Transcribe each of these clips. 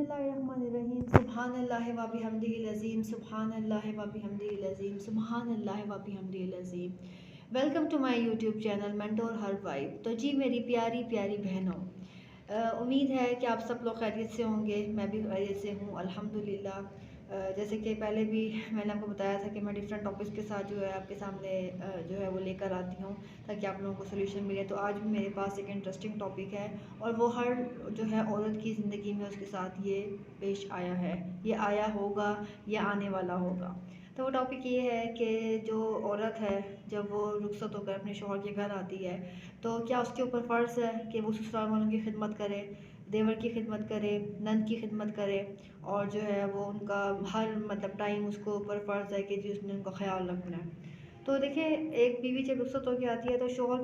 बिस्मिल्लाहिर्रहमानिर्रहीम सुब्हानल्लाहि व बिहम्दिहिल अज़ीम सुब्हानल्लाहि व बिहम्दिहिल अज़ीम सुब्हानल्लाहि व बिहम्दिहिल अज़ीम। Welcome to my YouTube channel mentor her vibe. तो जी मेरी प्यारी प्यारी बहनों, उम्मीद है कि आप सब लोग खैरियत से होंगे। मैं भी खैरियत से हूँ अल्हम्दुलिल्लाह। जैसे कि पहले भी मैंने आपको बताया था कि मैं डिफरेंट टॉपिक्स के साथ जो है आपके सामने जो है वो लेकर आती हूँ ताकि आप लोगों को सोल्यूशन मिले। तो आज भी मेरे पास एक इंटरेस्टिंग टॉपिक है और वो हर जो है औरत की ज़िंदगी में उसके साथ ये पेश आया है, ये आया होगा, ये आने वाला होगा। तो वो टॉपिक ये है कि जो औरत है जब वो रुखसत होकर अपने शौहर के घर आती है तो क्या उसके ऊपर फ़र्ज़ है कि वो ससुराल वालों की खिदमत करे, देवर की खिदमत करे, नंद की खिदमत करे और जो है वो उनका हर मतलब टाइम उसको ऊपर फ़र्ज़ है कि जी उसने उनका ख्याल रखना है। तो देखिए, एक बीवी जब रुखसत होकर आती है तो शौहर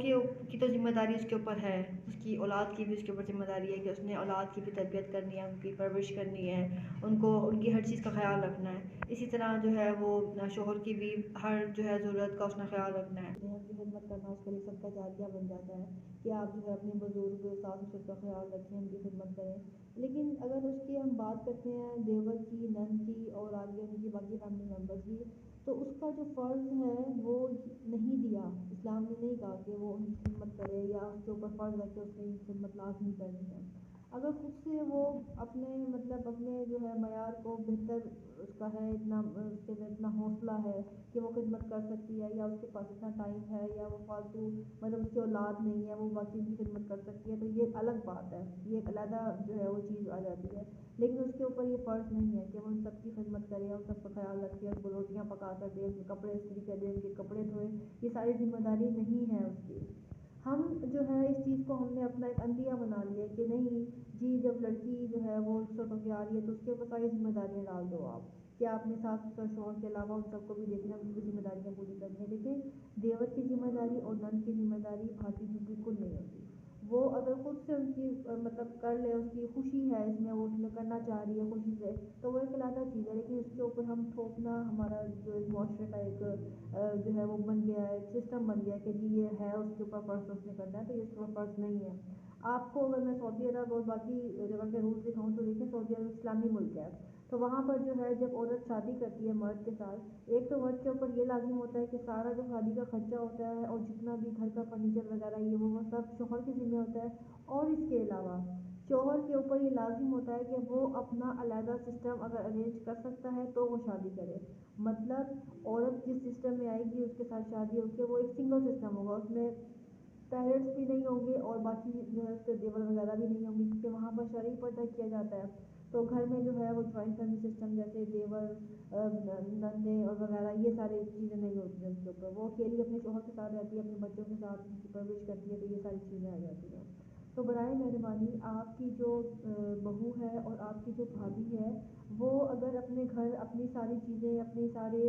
की तो ज़िम्मेदारी उसके ऊपर है, उसकी औलाद की भी उसके ऊपर ज़िम्मेदारी है कि उसने औलाद की भी तरबियत करनी है, उनकी परवरिश करनी है, उनको उनकी हर चीज़ का ख्याल रखना है। इसी तरह जो है वो शौहर की भी हर जो है ज़रूरत का उसने ख्याल रखना है। उनकी खिदमत करना उसके लिए सबका जारिया बन जाता है कि आप जो है अपने बुजुर्ग सास ससुर का ख्याल रखें, उनकी खिदमत करें। लेकिन अगर उसकी हम बात करते हैं देवर की, नंद की और आगे उनकी बाकी फैमिली मेम्बर्स की, तो उसका जो फ़र्ज़ है वो नहीं दिया। इस्लाम ने नहीं कहा कि वो उनकी खिदमत करे या उसके ऊपर फ़र्ज़ है कि उसने उनकी खिदमत लाज़मी करनी है। अगर खुद से वो अपने मतलब अपने जो है मयार को बेहतर उसका है, इतना उसके अंदर इतना हौसला है कि वो खिदमत कर सकती है या उसके पास इतना टाइम है या वो फालतू मतलब उसकी औलाद नहीं है वो बाकी उनकी खिदमत कर सकती है, तो ये अलग बात है, ये एक अलहदा जो है वो चीज़ आ जाती है। लेकिन उसके ऊपर ये फ़र्ज़ नहीं है कि वो उन सबकी खिदमत करे, उन सबका ख्याल रखे, उनको रोटियाँ पका कर दे, उनके कपड़े इस्त्री कर दे, उनके कपड़े धोए। ये सारी जिम्मेदारी नहीं है उसकी। हम जो है इस चीज़ को हमने अपना एक अंदिया बना लिया कि नहीं जी, जब लड़की जो है वो रुखसत होकर आ रही है तो उसके ऊपर सारी जिम्मेदारियाँ डाल दो आप कि आपने सास ससुर शौहर के अलावा उन सबको भी देखना है, उनकी भी जिम्मेदारियाँ पूरी करनी है। लेकिन देवर की जिम्मेदारी और नंद की जिम्मेदारी भाती भी बिल्कुल नहीं होती। वो अगर खुद से उनकी मतलब कर ले, उसकी खुशी है इसमें, वो उसमें करना चाह रही है खुशी से, तो वो एक अलग चीज़ है। लेकिन उसके ऊपर हम थोपना हमारा जो एक मुआशरे का एक जो है वो बन गया है, एक सिस्टम बन गया है कि जी ये है उसके ऊपर फ़र्ज़ उसने करना है, तो ये उसके ऊपर फ़र्ज़ नहीं है। आपको अगर मैं सऊदी अरब और बाकी जगह के रूल्स दिखाऊँ तो देखिए, सऊदी अरब इस्लामी मुल्क है, तो वहाँ पर जो है जब औरत शादी करती है मर्द के साथ, एक तो मर्द के ऊपर ये लाजिम होता है कि सारा जो शादी का खर्चा होता है और जितना भी घर का फर्नीचर वगैरह ये वो सब शौहर के ज़िम्मे होता है। और इसके अलावा शौहर के ऊपर ये लाजिम होता है कि वो अपना अलहदा सिस्टम अगर अरेंज कर सकता है तो वो शादी करे। मतलब औरत जिस सिस्टम में आएगी उसके साथ शादी होगी, वो एक सिंगल सिस्टम होगा, उसमें पेरेंट्स भी नहीं होंगे और बाकी जो है उसके देवर वगैरह भी नहीं होंगे, क्योंकि वहाँ पर शरई पर्दा किया जाता है। तो घर में जो है वो जॉइंट फैमिली सिस्टम जैसे देवर नंदे और वगैरह ये सारी चीज़ें नहीं होती हैं उसके ऊपर। वो अकेली अपने शौहर के साथ रहती है, अपने बच्चों के साथ उनकी परवरिश करती है, तो ये सारी चीज़ें आ जाती हैं। तो बराए मेहरबानी आपकी जो बहू है और आपकी जो भाभी है, वो अगर अपने घर अपनी सारी चीज़ें, अपने सारे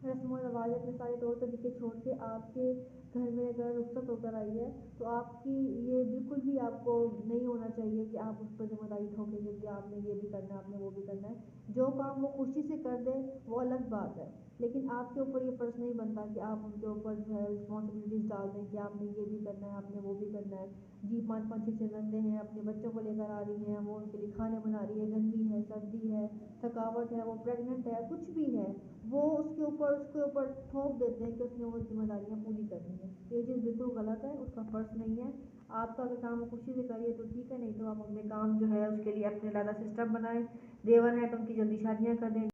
रस्म व रवाज, अपने सारे तौर तरीके छोड़ के आपके घर में अगर रुखसत होकर आई है, तो आपकी ये बिल्कुल भी आपको नहीं होना चाहिए कि आप उस पर जिम्मेदारी ठोकेंगे कि आपने ये भी करना है, आपने वो भी करना है। जो काम वो खुशी से कर दे वो अलग बात है, लेकिन आपके ऊपर ये फ़र्ज़ नहीं बनता कि आप उनके ऊपर जो है रिस्पॉन्सिबिलिटीज़ डाल दें कि आपने ये भी करना है, आपने वो भी करना है। जी, 5-5 6-6 नंदे हैं, अपने बच्चों को लेकर आ रही हैं, वो उनके लिए खाने बना रही है, गर्मी है, सर्दी है, थकावट है, वो प्रेग्नेंट है, कुछ भी है, वो उसके ऊपर थोप देते हैं कि उसने वो जिम्मेदारियाँ पूरी करनी है। तो ये चीज़ बिल्कुल गलत है, उसका फ़र्ज़ नहीं है। आपका अगर काम वो खुशी से करिए तो ठीक है, नहीं तो आप अपने काम जो है उसके लिए अपने अलग सिस्टम बनाएं। देवर हैं तो उनकी जल्दी शादियाँ कर दें।